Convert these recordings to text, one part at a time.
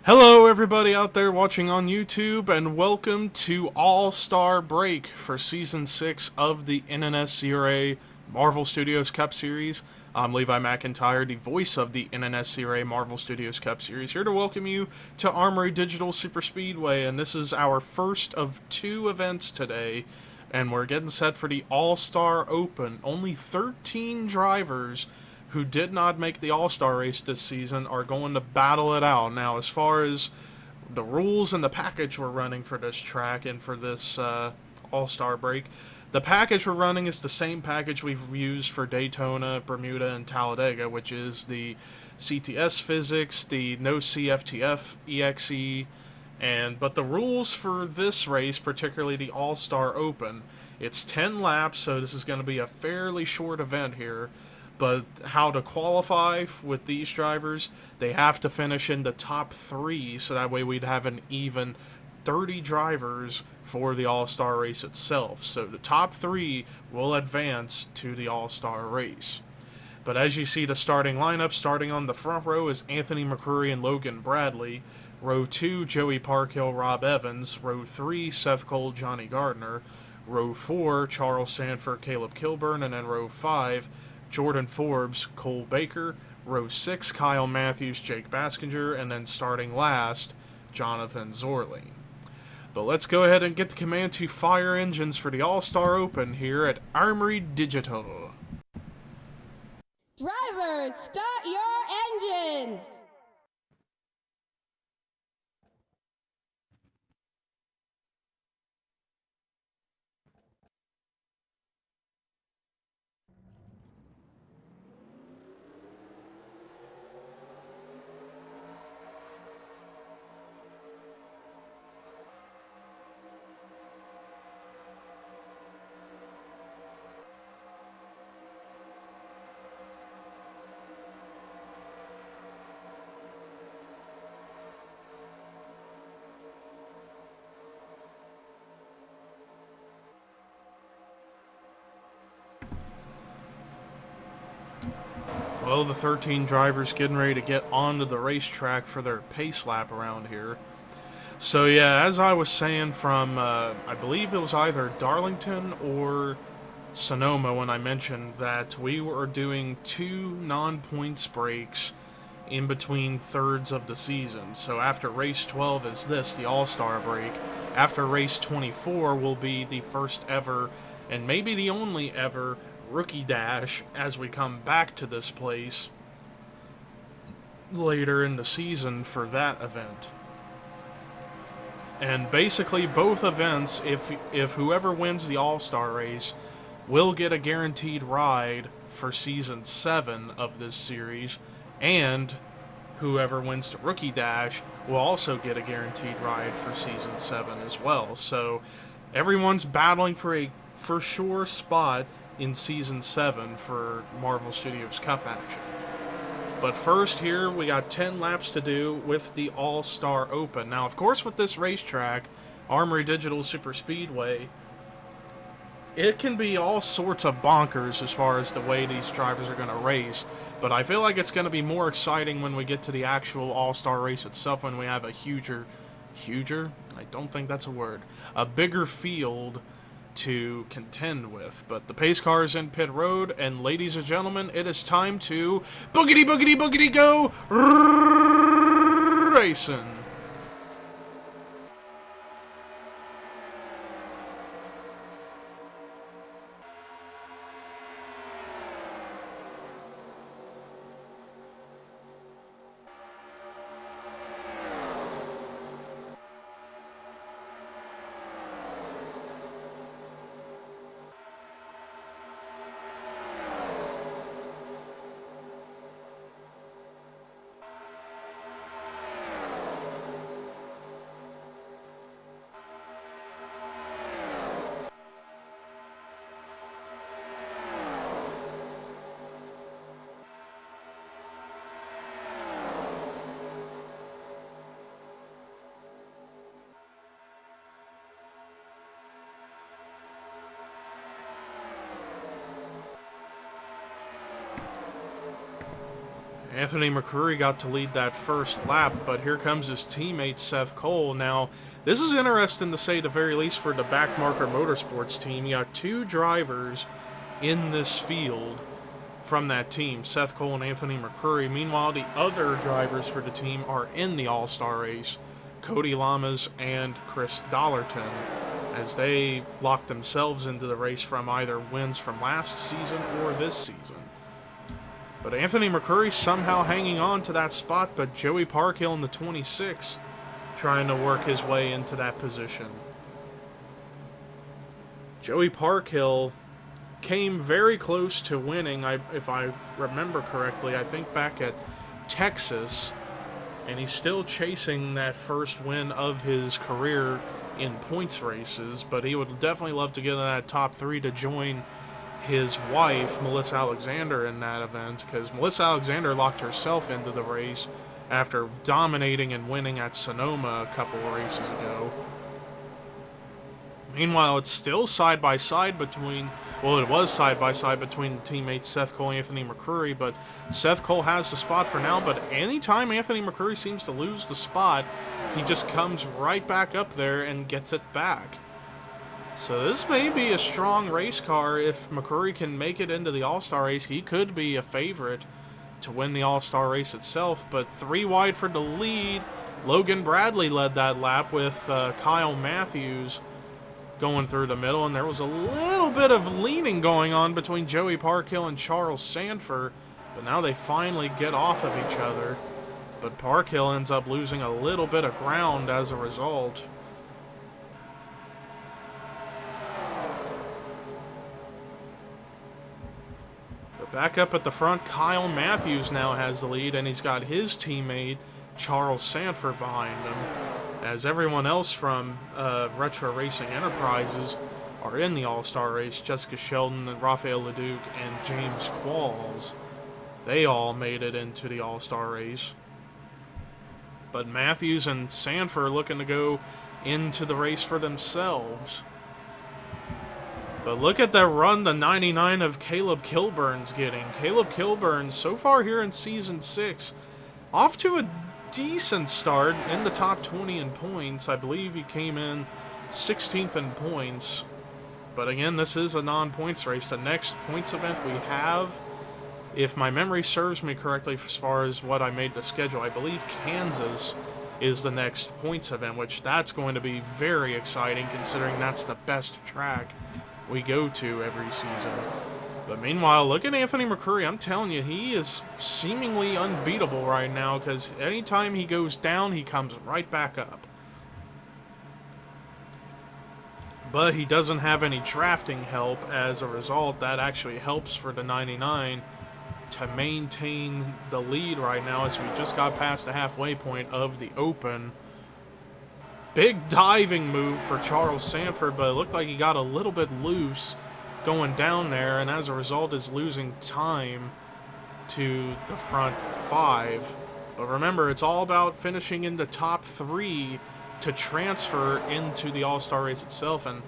Hello, everybody out there watching on YouTube, and welcome to All-Star Break for Season 6 of the NNSCRA Marvel Studios Cup Series. I'm Levi McIntyre, the voice of the NNSCRA Marvel Studios Cup Series, here to welcome you to Armory Digital Superspeedway, and this is our first of two events today, and we're getting set for the All-Star Open. Only 13 drivers who did not make the All-Star race this season are going to battle it out. Now, as far as the rules and the package we're running for this track and for this All-Star break, the package we're running is the same package we've used for Daytona, Bermuda, and Talladega, which is the CTS physics, the no CFTF EXE, but the rules for this race, particularly the All-Star Open, it's 10 laps, so this is going to be a fairly short event here. But how to qualify with these drivers, they have to finish in the top 3, so that way we'd have an even 30 drivers for the All-Star race itself. So the top 3 will advance to the All-Star race. But as you see the starting lineup, starting on the front row is Anthony McCreary and Logan Bradley. Row 2, Joey Parkhill, Rob Evans. Row 3, Seth Cole, Johnny Gardner. Row 4, Charles Sanford, Caleb Kilburn. And then row 5, Jordan Forbes, Cole Baker. Row 6, Kyle Matthews, Jake Baskinger. And then starting last, Jonathan Zorley. But let's go ahead and get the command to fire engines for the All-Star Open here at Armory Digital. Drivers, start your engines! Well, the 13 drivers getting ready to get onto the racetrack for their pace lap around here. So yeah, as I was saying from, I believe it was either Darlington or Sonoma when I mentioned that we were doing 2 non-points breaks in between thirds of the season. So after race 12 is this, the All-Star break. After race 24 will be the first ever, and maybe the only ever, rookie dash as we come back to this place later in the season for that event. And basically both events, if whoever wins the All-Star race will get a guaranteed ride for season 7 of this series, and whoever wins the rookie dash will also get a guaranteed ride for season 7 as well. So everyone's battling for a for sure spot in Season 7 for Marvel Studios Cup action. But first here, we got 10 laps to do with the All-Star Open. Now, of course, with this racetrack, Armory Digital Superspeedway, it can be all sorts of bonkers as far as the way these drivers are going to race. But I feel like it's going to be more exciting when we get to the actual All-Star race itself, when we have a huger? I don't think that's a word. A bigger field to contend with. But the pace car is in pit road, and ladies and gentlemen, it is time to boogity boogity boogity go racing. Anthony McCurry got to lead that first lap, but here comes his teammate Seth Cole. Now, this is interesting to say, the very least, for the Backmarker Motorsports team. You got two drivers in this field from that team, Seth Cole and Anthony McCurry. Meanwhile, the other drivers for the team are in the All-Star race, Cody Lamas and Chris Dollarton, as they locked themselves into the race from either wins from last season or this season. But Anthony McCurry somehow hanging on to that spot, but Joey Parkhill in the 26 trying to work his way into that position. Joey Parkhill came very close to winning, if I remember correctly, I think back at Texas, and he's still chasing that first win of his career in points races, but he would definitely love to get in that top three to join his wife, Melissa Alexander, in that event, because Melissa Alexander locked herself into the race after dominating and winning at Sonoma a couple of races ago. Meanwhile, it's still side-by-side between, well, it was side-by-side between teammates Seth Cole and Anthony McCurry, but Seth Cole has the spot for now, but anytime Anthony McCurry seems to lose the spot, he just comes right back up there and gets it back. So this may be a strong race car. If McCurry can make it into the All-Star race, he could be a favorite to win the All-Star race itself, but 3 wide for the lead. Logan Bradley led that lap with Kyle Matthews going through the middle, and there was a little bit of leaning going on between Joey Parkhill and Charles Sanford, but now they finally get off of each other. But Parkhill ends up losing a little bit of ground as a result. But back up at the front, Kyle Matthews now has the lead, and he's got his teammate Charles Sanford behind him, as everyone else from Retro Racing Enterprises are in the All-Star race. Jessica Sheldon and Raphael Leduc and James Qualls, they all made it into the All-Star race. But Matthews and Sanford looking to go into the race for themselves. But look at that run the 99 of Caleb Kilburn's getting. Caleb Kilburn, so far here in Season 6, off to a decent start in the top 20 in points. I believe he came in 16th in points. But again, this is a non-points race. The next points event we have, if my memory serves me correctly as far as what I made the schedule, I believe Kansas is the next points event, which that's going to be very exciting considering that's the best track we go to every season. But meanwhile, look at Anthony McCurry. I'm telling you, he is seemingly unbeatable right now, because anytime he goes down, he comes right back up. But he doesn't have any drafting help. As a result, that actually helps for the 99 to maintain the lead right now, as we just got past the halfway point of the Open. Big diving move for Charles Sanford, but it looked like he got a little bit loose going down there, and as a result is losing time to the front 5. But remember, it's all about finishing in the top 3 to transfer into the All-Star race itself. And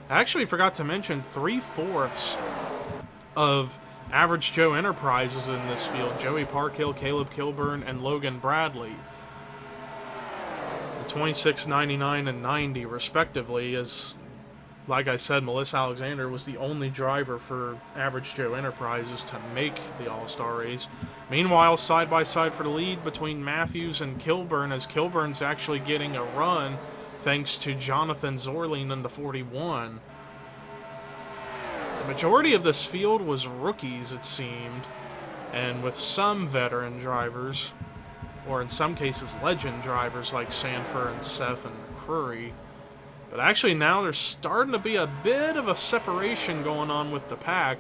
I actually forgot to mention 3/4 of Average Joe Enterprises in this field: Joey Parkhill, Caleb Kilburn, and Logan Bradley. The 26, 99, and 90 respectively, is, like I said, Melissa Alexander was the only driver for Average Joe Enterprises to make the All-Star race. Meanwhile, side-by-side for the lead between Matthews and Kilburn, as Kilburn's actually getting a run thanks to Jonathan Zorling in the 41. The majority of this field was rookies, it seemed, and with some veteran drivers, or in some cases legend drivers like Sanford and Seth and McCurry. But actually now there's starting to be a bit of a separation going on with the pack.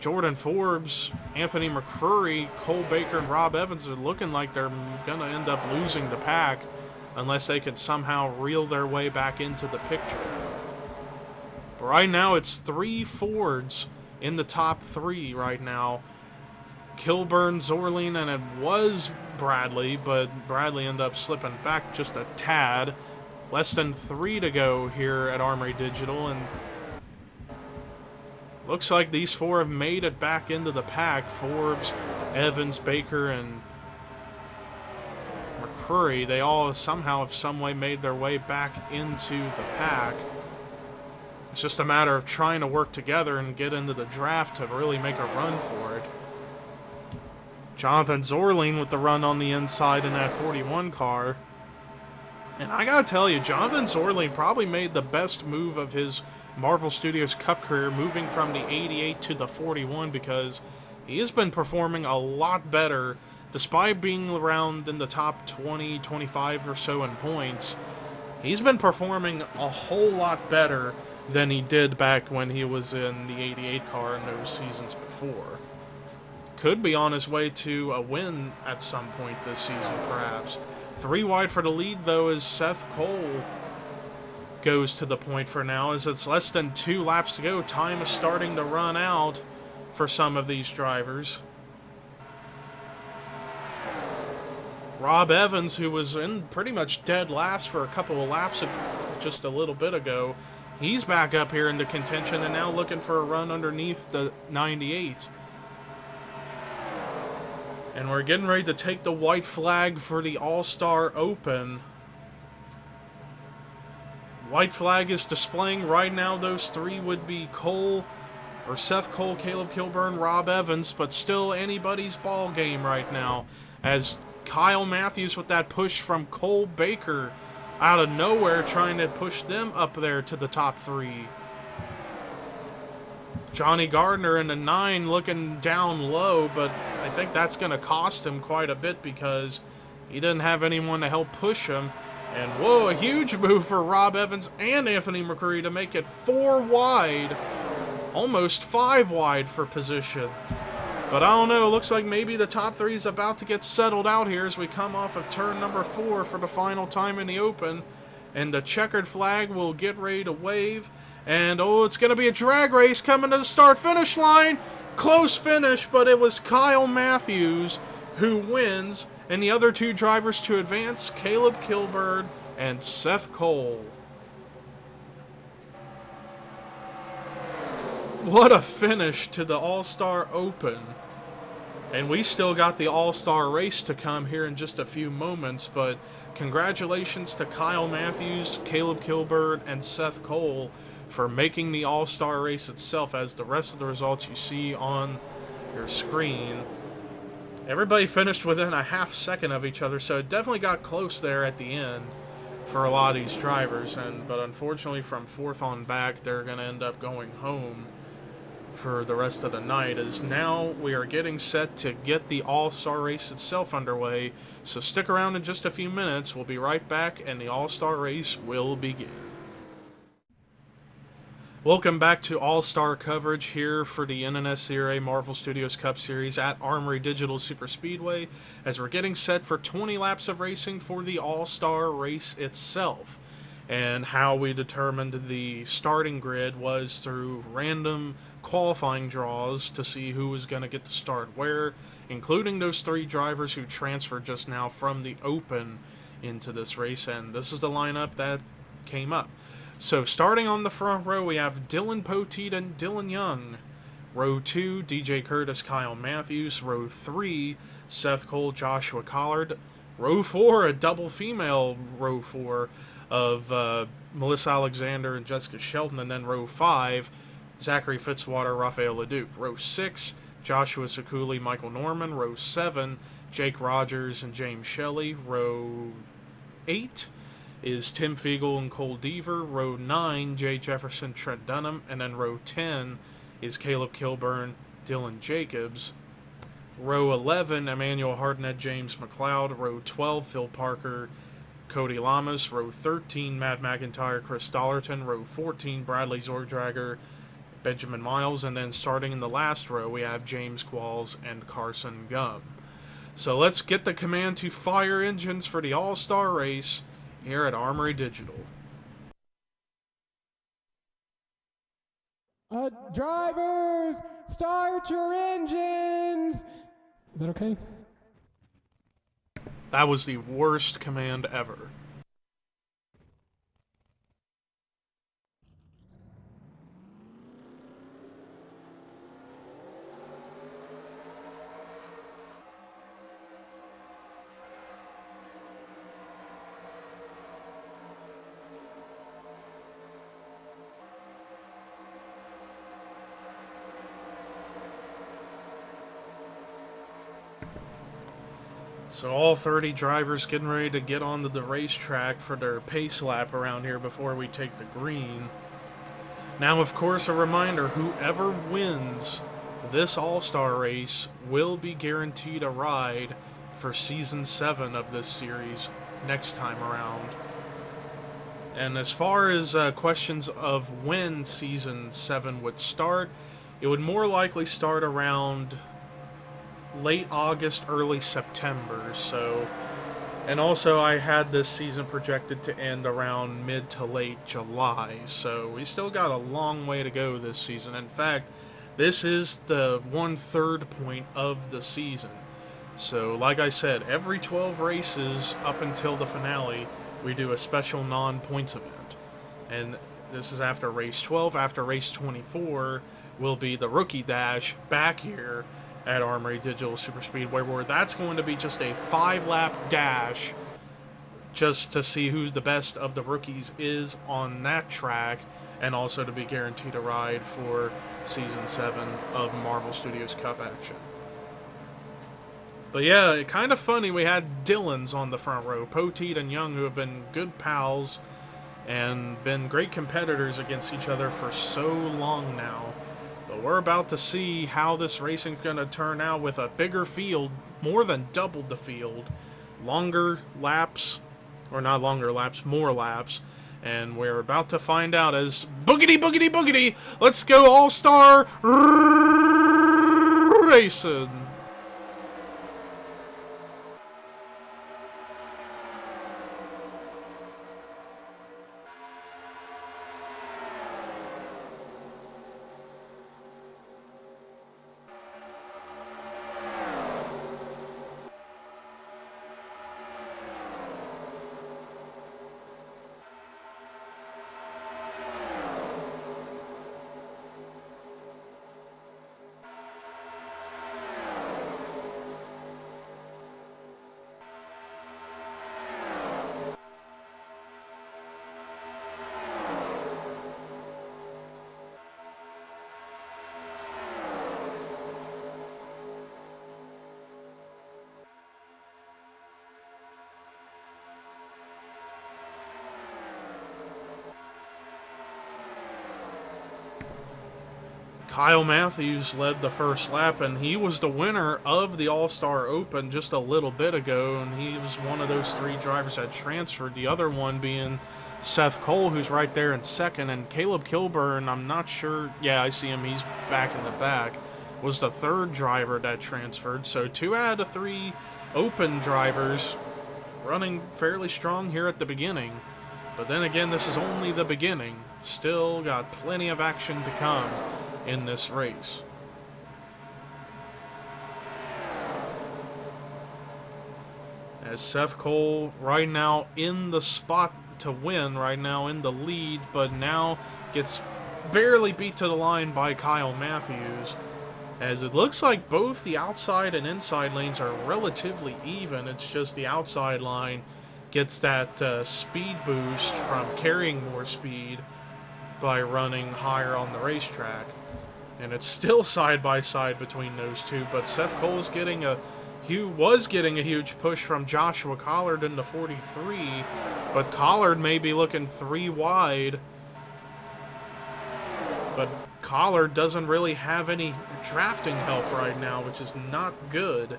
Jordan Forbes, Anthony McCurry, Cole Baker, and Rob Evans are looking like they're going to end up losing the pack unless they can somehow reel their way back into the picture. But right now it's 3 Fords in the top 3 right now. Kilburn, Zorling, and it was Bradley, but Bradley ended up slipping back just a tad. Less than 3 to go here at Armory Digital, and looks like these 4 have made it back into the pack. Forbes, Evans, Baker, and McCrory. They all somehow, some way, made their way back into the pack. It's just a matter of trying to work together and get into the draft to really make a run for it. Jonathan Zorling with the run on the inside in that 41 car. And I gotta tell you, Jonathan Zorling probably made the best move of his Marvel Studios Cup career, moving from the 88 to the 41, because he has been performing a lot better, despite being around in the top 20, 25 or so in points. He's been performing a whole lot better than he did back when he was in the 88 car in those seasons before. Could be on his way to a win at some point this season, perhaps. 3 wide for the lead, though, as Seth Cole goes to the point for now, as it's less than 2 laps to go. Time is starting to run out for some of these drivers. Rob Evans, who was in pretty much dead last for a couple of laps just a little bit ago, he's back up here into contention and now looking for a run underneath the 98. And we're getting ready to take the white flag for the All-Star Open. White flag is displaying right now. Those 3 would be Cole, or Seth Cole, Caleb Kilburn, Rob Evans, but still anybody's ball game right now, as Kyle Matthews with that push from Cole Baker out of nowhere, trying to push them up there to the top 3. Johnny Gardner in the 9 looking down low, but I think that's going to cost him quite a bit because he didn't have anyone to help push him. And whoa, a huge move for Rob Evans and Anthony McCrory to make it 4 wide, almost 5 wide for position. But I don't know, looks like maybe the top 3 is about to get settled out here as we come off of turn number 4 for the final time in the Open. And the checkered flag will get ready to wave. And, oh, it's going to be a drag race coming to the start-finish line. Close finish, but it was Kyle Matthews who wins. And the other 2 drivers to advance, Caleb Kilburn and Seth Cole. What a finish to the All-Star Open. And we still got the All-Star race to come here in just a few moments, but congratulations to Kyle Matthews, Caleb Kilburn, and Seth Cole for making the All-Star race itself, as the rest of the results you see on your screen. Everybody finished within a half second of each other, so it definitely got close there at the end for a lot of these drivers. But unfortunately, from 4th on back, they're going to end up going home for the rest of the night, as now we are getting set to get the All-Star race itself underway. So stick around in just a few minutes. We'll be right back, and the All-Star race will begin. Welcome back to All-Star coverage here for the NNSCRA Marvel Studios Cup Series at Armory Digital Superspeedway, as we're getting set for 20 laps of racing for the All-Star race itself. And how we determined the starting grid was through random qualifying draws to see who was going to get to start where, including those 3 drivers who transferred just now from the Open into this race. And this is the lineup that came up. So starting on the front row, we have Dylan Poteet and Dylan Young. Row 2, DJ Curtis, Kyle Matthews. Row 3, Seth Cole, Joshua Collard. Row 4, a double female row 4 of Melissa Alexander and Jessica Shelton. And then row 5, Zachary Fitzwater, Rafael Leduc. Row 6, Joshua Sekuli, Michael Norman. Row 7, Jake Rogers and James Shelley. Row 8 is Tim Fiegel and Cole Deaver. Row 9, Jay Jefferson, Trent Dunham. And then row 10 is Caleb Kilburn, Dylan Jacobs. Row 11, Emmanuel Hardinet, James McLeod. Row 12, Phil Parker, Cody Lamas. Row 13, Matt McIntyre, Chris Dollerton. Row 14, Bradley Zordrager, Benjamin Miles. And then starting in the last row, we have James Qualls and Carson Gum. So let's get the command to fire engines for the All-Star race here at Armory Digital. Drivers, start your engines! Is that okay? That was the worst command ever. So all 30 drivers getting ready to get onto the racetrack for their pace lap around here before we take the green. Now, of course, a reminder, whoever wins this All-Star race will be guaranteed a ride for Season 7 of this series next time around. And as far as questions of when Season 7 would start, it would more likely start around late August, early September. So, and also I had this season projected to end around mid to late July. So we still got a long way to go this season. In fact, this is the 1/3 point of the season. So like I said, every 12 races up until the finale, we do a special non-points event. And this is after race 12. After race 24 will be the Rookie Dash back here at Armory Digital Superspeedway, where that's going to be just a 5-lap dash just to see who's the best of the rookies is on that track, and also to be guaranteed a ride for Season 7 of Marvel Studios Cup action. But yeah, kind of funny, we had Dillons on the front row, Poteet and Young, who have been good pals and been great competitors against each other for so long now. But we're about to see how this racing's going to turn out with a bigger field, more than double the field, longer laps, or not longer laps, more laps, and we're about to find out as boogity, boogity, boogity, let's go All-Star Racing. Kyle Matthews led the first lap, and he was the winner of the All-Star Open just a little bit ago, and he was one of those 3 drivers that transferred, the other one being Seth Cole, who's right there in second, and Caleb Kilburn, I'm not sure, yeah, I see him, he's back in the back, was the 3rd driver that transferred. So 2 out of 3 Open drivers running fairly strong here at the beginning. But then again, this is only the beginning. Still got plenty of action to come in this race. As Seth Cole right now in the spot to win, right now in the lead, but now gets barely beat to the line by Kyle Matthews, as it looks like both the outside and inside lanes are relatively even. It's just the outside line gets that speed boost from carrying more speed by running higher on the racetrack. And it's still side by side between those two, but Seth Cole's getting was getting a huge push from Joshua Collard into 43, but Collard may be looking 3 wide. But Collard doesn't really have any drafting help right now, which is not good.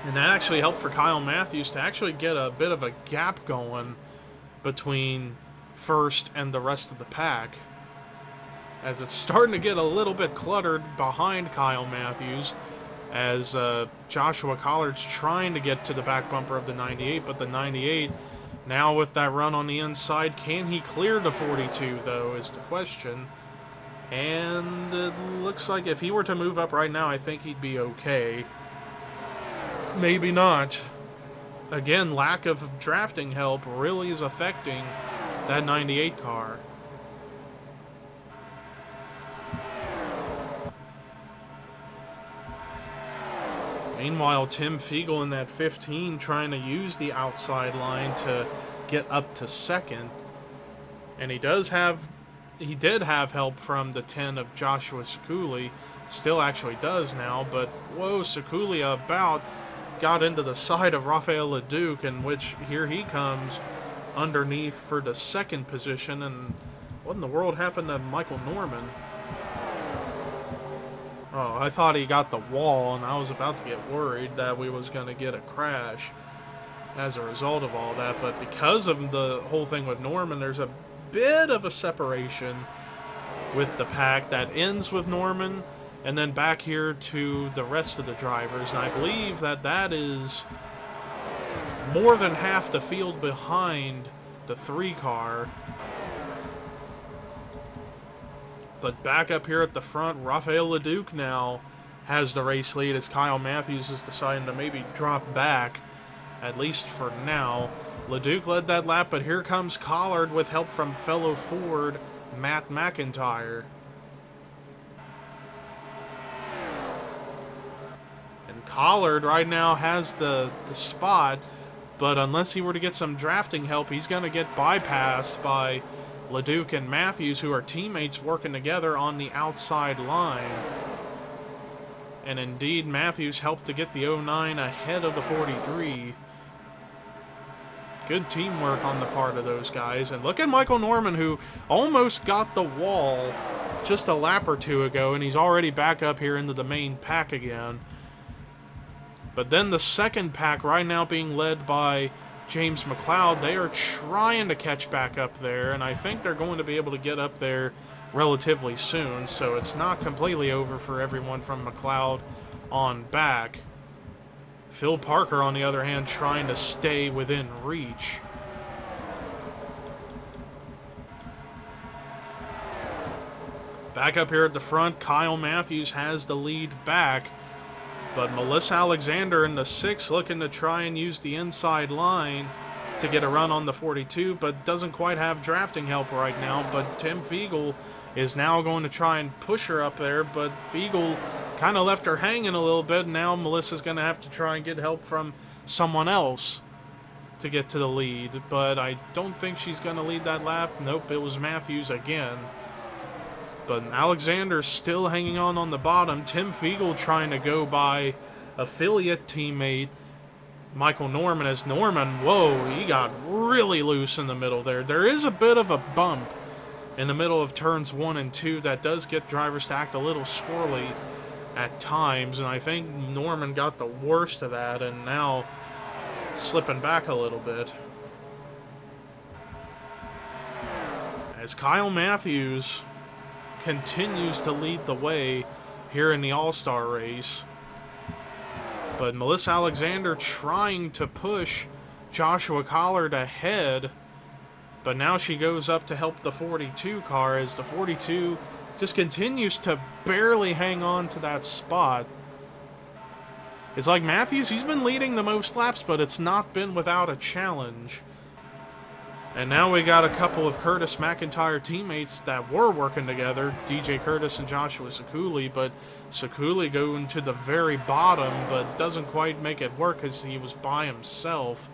And that actually helped for Kyle Matthews to actually get a bit of a gap going between first and the rest of the pack, as it's starting to get a little bit cluttered behind Kyle Matthews, as Joshua Collard's trying to get to the back bumper of the 98, but the 98, now with that run on the inside, can he clear the 42, though, is the question. And it looks like if he were to move up right now, I think he'd be okay. Maybe not. Again, lack of drafting help really is affecting that 98 car. Meanwhile, Tim Fiegel in that 15 trying to use the outside line to get up to second. And he did have help from the 10 of Joshua Sekuli. Still actually does now, but whoa, Sekuli about got into the side of Rafael Leduc, in which here he comes underneath for the second position. And what in the world happened to Michael Norman? Oh, I thought he got the wall, and I was about to get worried that we was going to get a crash as a result of all that. But because of the whole thing with Norman, there's a bit of a separation with the pack that ends with Norman, and then back here to the rest of the drivers. And I believe that that is more than half the field behind the 3 car. But back up here at the front, Rafael Leduc now has the race lead as Kyle Matthews is deciding to maybe drop back, at least for now. Leduc led that lap, but here comes Collard with help from fellow Ford, Matt McIntyre. And Collard right now has the spot, but unless he were to get some drafting help, he's going to get bypassed by Leduc and Matthews, who are teammates working together on the outside line. And indeed, Matthews helped to get the 09 ahead of the 43. Good teamwork on the part of those guys. And look at Michael Norman, who almost got the wall just a lap or two ago, and he's already back up here into the main pack again. But then the second pack right now being led by James McLeod, they are trying to catch back up there, and I think they're going to be able to get up there relatively soon, so it's not completely over for everyone from McLeod on back. Phil Parker, on the other hand, trying to stay within reach. Back up here at the front, Kyle Matthews has the lead back, but Melissa Alexander in the 6 looking to try and use the inside line to get a run on the 42, but doesn't quite have drafting help right now. But Tim Fiegel is now going to try and push her up there, but Fiegel kind of left her hanging a little bit. Now Melissa's going to have to try and get help from someone else to get to the lead, but I don't think she's going to lead that lap. Nope, it was Matthews again. But Alexander's still hanging on the bottom. Tim Fiegel trying to go by affiliate teammate Michael Norman, as Norman, whoa, he got really loose in the middle there. There is a bit of a bump in the middle of turns 1 and 2 that does get drivers to act a little squirrely at times, and I think Norman got the worst of that and now slipping back a little bit. As Kyle Matthews continues to lead the way here in the All-Star race. But Melissa Alexander trying to push Joshua Collard ahead, but now she goes up to help the 42 car as the 42 just continues to barely hang on to that spot. It's like Matthews, he's been leading the most laps, but it's not been without a challenge. And now we got a couple of Curtis McIntyre teammates that were working together, DJ Curtis and Joshua Sekuli, but Sekuli going to the very bottom, but doesn't quite make it work because he was by himself.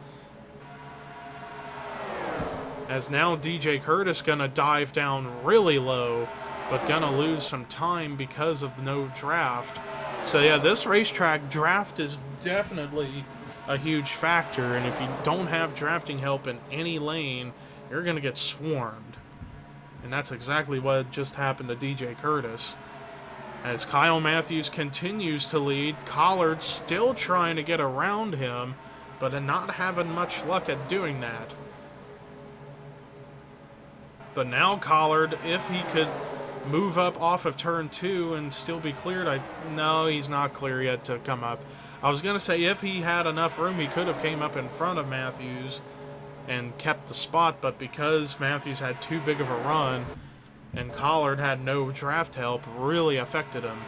As now DJ Curtis gonna dive down really low, but gonna lose some time because of no draft. So yeah, this racetrack, draft is definitely a huge factor, and if you don't have drafting help in any lane, you're going to get swarmed. And that's exactly what just happened to DJ Curtis. As Kyle Matthews continues to lead, Collard still trying to get around him, but not having much luck at doing that. But now Collard, if he could move up off of turn 2 and still be cleared, no, he's not clear yet to come up. I was going to say if he had enough room, he could have came up in front of Matthews and kept the spot, but because Matthews had too big of a run and Collard had no draft help, really affected him.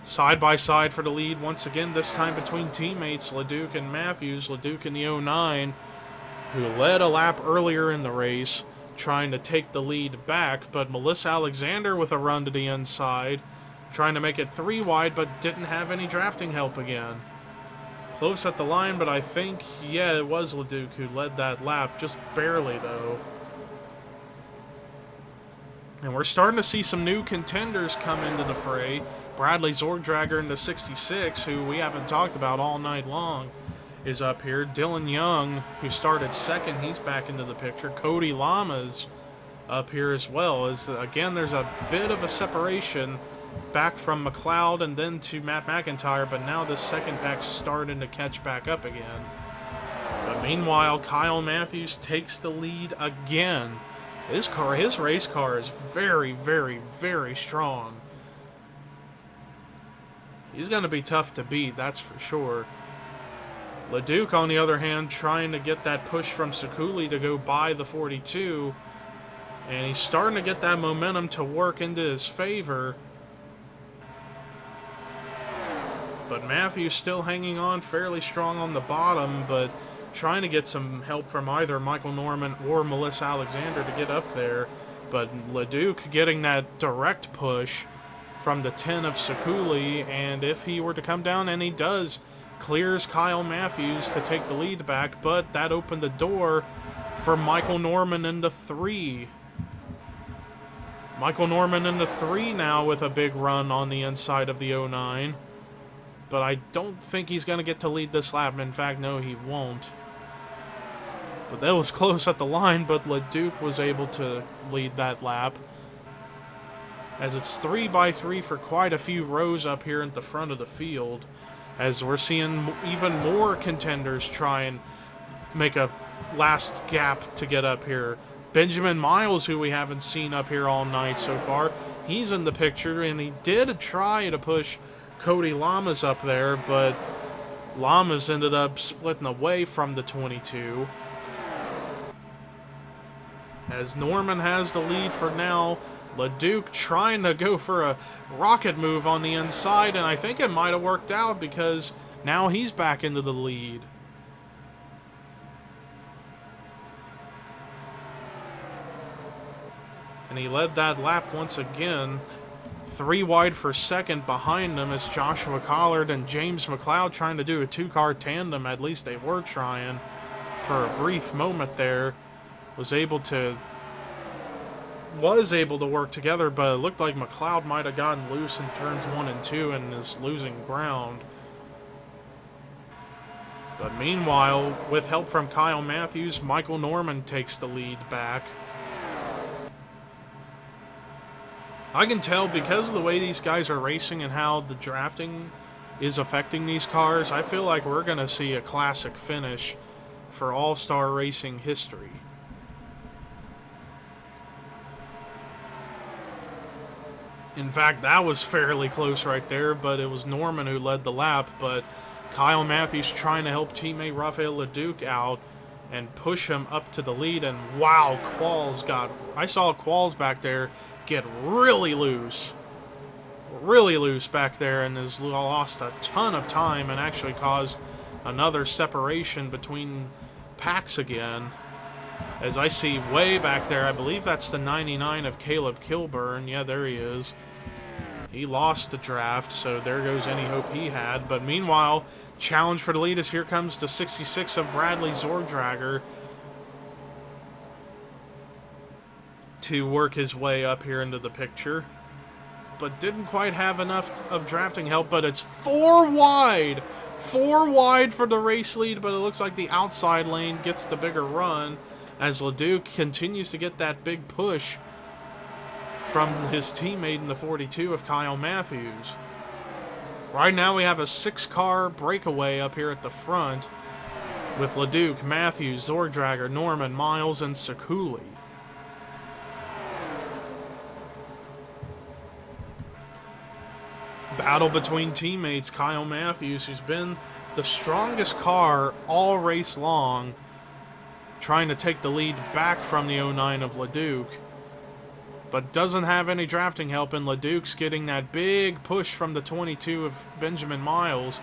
Side by side for the lead once again, this time between teammates Leduc and Matthews. Leduc in the 09, who led a lap earlier in the race, trying to take the lead back, but Melissa Alexander with a run to the inside, trying to make it 3 wide, but didn't have any drafting help again. Close at the line, but I think, yeah, it was Leduc who led that lap, just barely, though. And we're starting to see some new contenders come into the fray. Bradley Zorgdrager in the 66, who we haven't talked about all night long, is up here. Dylan Young, who started second, he's back into the picture. Cody Lamas up here as well. Again, there's a bit of a separation back from McLeod and then to Matt McIntyre, but now the second pack's starting to catch back up again. But meanwhile, Kyle Matthews takes the lead again. His race car is very, very, very strong. He's going to be tough to beat, that's for sure. LeDuc, on the other hand, trying to get that push from Sekuli to go by the 42. And he's starting to get that momentum to work into his favor. But Matthews still hanging on fairly strong on the bottom, but trying to get some help from either Michael Norman or Melissa Alexander to get up there. But LeDuc getting that direct push from the 10 of Sekuli, and if he were to come down, and he does, clears Kyle Matthews to take the lead back, but that opened the door for Michael Norman in the 3. Michael Norman in the 3 now with a big run on the inside of the 09. But I don't think he's going to get to lead this lap. In fact, no, he won't. But that was close at the line, but LeDuc was able to lead that lap. As it's 3x3 for quite a few rows up here at the front of the field. As we're seeing even more contenders try and make a last gap to get up here. Benjamin Miles, who we haven't seen up here all night so far, he's in the picture, and he did try to push Cody Lamas up there, but Lamas ended up splitting away from the 22. As Norman has the lead for now, LeDuc trying to go for a rocket move on the inside, and I think it might have worked out because now he's back into the lead. And he led that lap once again. 3 wide for second. Behind him is Joshua Collard and James McLeod trying to do a 2-car tandem. At least they were trying for a brief moment there. Was able to work together, but it looked like McLeod might have gotten loose in turns 1 and 2 and is losing ground. But meanwhile, with help from Kyle Matthews, Michael Norman takes the lead back. I can tell because of the way these guys are racing and how the drafting is affecting these cars, I feel like we're going to see a classic finish for All-Star Racing history. In fact, that was fairly close right there, but it was Norman who led the lap, but Kyle Matthews trying to help teammate Rafael LeDuc out and push him up to the lead, and wow, I saw Qualls back there get really loose back there, and has lost a ton of time and actually caused another separation between packs again. As I see way back there, I believe that's the 99 of Caleb Kilburn. Yeah, there he is. He lost the draft, so there goes any hope he had. But meanwhile, challenge for the lead is here comes the 66 of Bradley Zorgdrager to work his way up here into the picture. But didn't quite have enough of drafting help, but it's 4 wide. 4 wide for the race lead, but it looks like the outside lane gets the bigger run as LeDuc continues to get that big push from his teammate in the 42 of Kyle Matthews. Right now we have a 6-car breakaway up here at the front with LeDuc, Matthews, Zorgdrager, Norman, Miles, and Sekuli. Battle between teammates. Kyle Matthews, who's been the strongest car all race long, trying to take the lead back from the 09 of LeDuc, but doesn't have any drafting help, and LeDuc's getting that big push from the 22 of Benjamin Miles,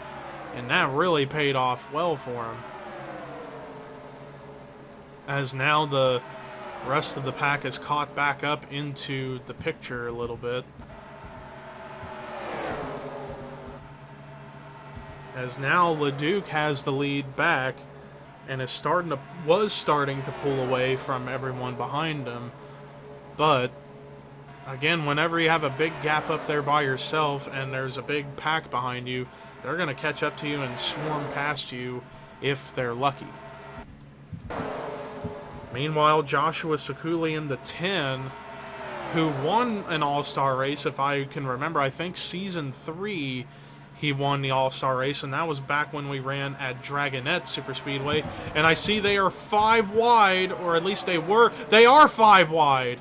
and that really paid off well for him. As now the rest of the pack is caught back up into the picture a little bit. As now LeDuc has the lead back and was starting to pull away from everyone behind him, but Again, whenever you have a big gap up there by yourself and there's a big pack behind you, they're going to catch up to you and swarm past you if they're lucky. Meanwhile, Joshua Sekuli in the 10, who won an All-Star race, if I can remember, I think Season 3 he won the All-Star race, and that was back when we ran at Dragonette Superspeedway. And I see they are 5 wide, or at least they were. They are 5 wide.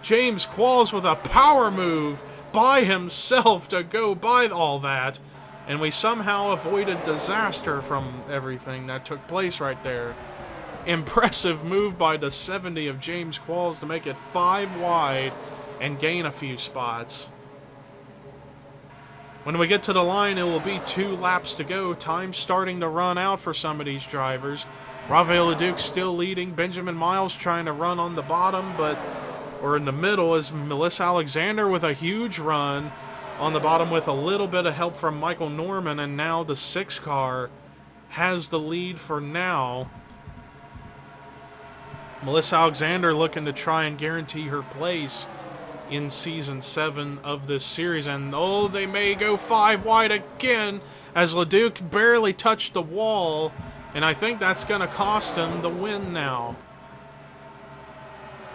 James Qualls with a power move by himself to go by all that. And we somehow avoided disaster from everything that took place right there. Impressive move by the 70 of James Qualls to make it 5 wide and gain a few spots. When we get to the line, it will be 2 laps to go. Time's starting to run out for some of these drivers. Rafael Leduc still leading. Benjamin Miles trying to run on the bottom, or in the middle is Melissa Alexander with a huge run on the bottom with a little bit of help from Michael Norman, and now the 6 car has the lead for now. Melissa Alexander looking to try and guarantee her place in Season 7 of this series. And, oh, they may go 5 wide again as Leduc barely touched the wall. And I think that's going to cost him the win now.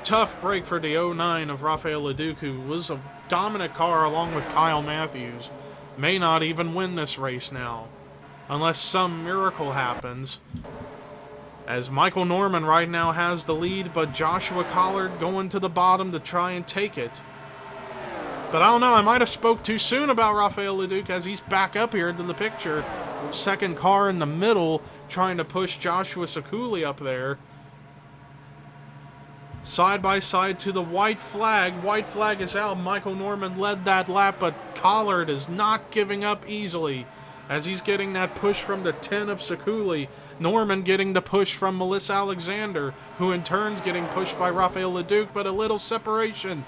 Tough break for the 09 of Rafael Leduc, who was a dominant car along with Kyle Matthews. May not even win this race now, unless some miracle happens. As Michael Norman right now has the lead, but Joshua Collard going to the bottom to try and take it. But I don't know, I might have spoke too soon about Rafael Leduc as he's back up here into the picture. 2nd car in the middle trying to push Joshua Sekuli up there. Side by side to the white flag. White flag is out. Michael Norman led that lap, but Collard is not giving up easily as he's getting that push from the 10 of Sekuli. Norman getting the push from Melissa Alexander, who in turn's getting pushed by Rafael Leduc, but a little separation.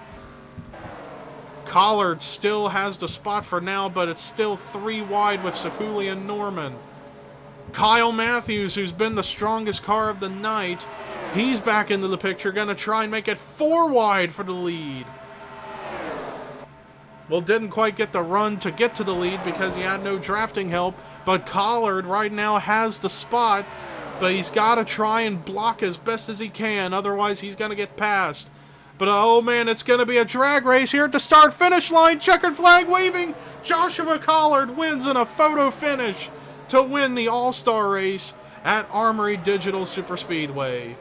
Collard still has the spot for now, but it's still 3 wide with Sekuli and Norman. Kyle Matthews, who's been the strongest car of the night, he's back into the picture, going to try and make it 4 wide for the lead. Well, didn't quite get the run to get to the lead because he had no drafting help, but Collard right now has the spot, but he's got to try and block as best as he can, otherwise he's going to get passed. But oh man, it's going to be a drag race here at the start-finish line, checkered flag waving. Joshua Collard wins in a photo finish to win the All-Star race at Armory Digital Superspeedway.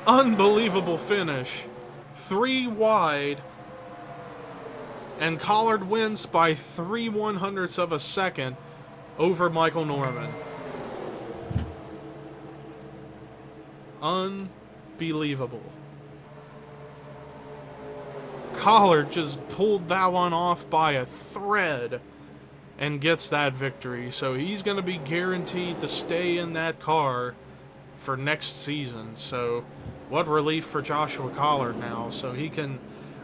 Unbelievable finish. 3 wide, and Collard wins by 3/100ths of a second over Michael Norman. Unbelievable. Collard just pulled that one off by a thread and gets that victory, so he's going to be guaranteed to stay in that car for next season. So what relief for Joshua Collard now, so he can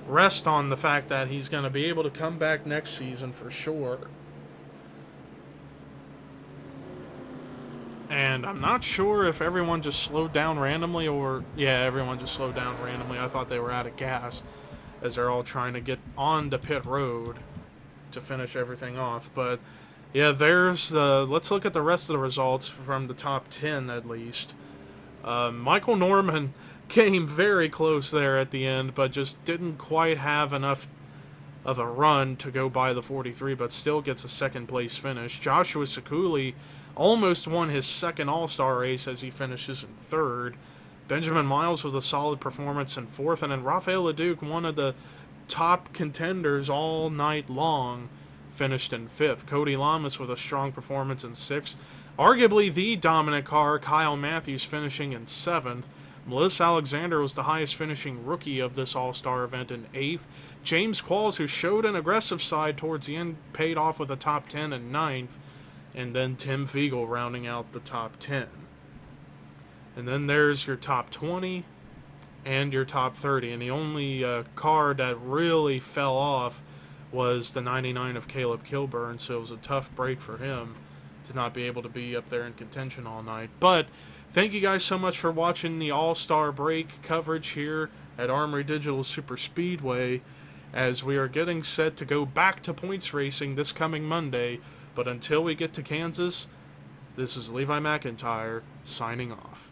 rest on the fact that he's going to be able to come back next season for sure. And I'm not sure if everyone just slowed down randomly or... Yeah, everyone just slowed down randomly. I thought they were out of gas as they're all trying to get on to pit road to finish everything off. But yeah, there's... let's look at the rest of the results from the top 10 at least. Michael Norman came very close there at the end, but just didn't quite have enough of a run to go by the 43, but still gets a 2nd place finish. Joshua Sekuli almost won his 2nd All-Star race as he finishes in 3rd. Benjamin Miles with a solid performance in 4th, and then Rafael Leduc, one of the top contenders all night long, finished in 5th. Cody Lamas with a strong performance in 6th. Arguably the dominant car, Kyle Matthews, finishing in 7th. Melissa Alexander was the highest finishing rookie of this All-Star event in 8th. James Qualls, who showed an aggressive side towards the end, paid off with a top 10 in 9th. And then Tim Fiegel rounding out the top 10. And then there's your top 20 and your top 30. And the only car that really fell off was the 99 of Caleb Kilburn, so it was a tough break for him to not be able to be up there in contention all night. But thank you guys so much for watching the All-Star Break coverage here at Armory Digital Superspeedway, as we are getting set to go back to points racing this coming Monday. But until we get to Kansas, this is Levi McIntyre signing off.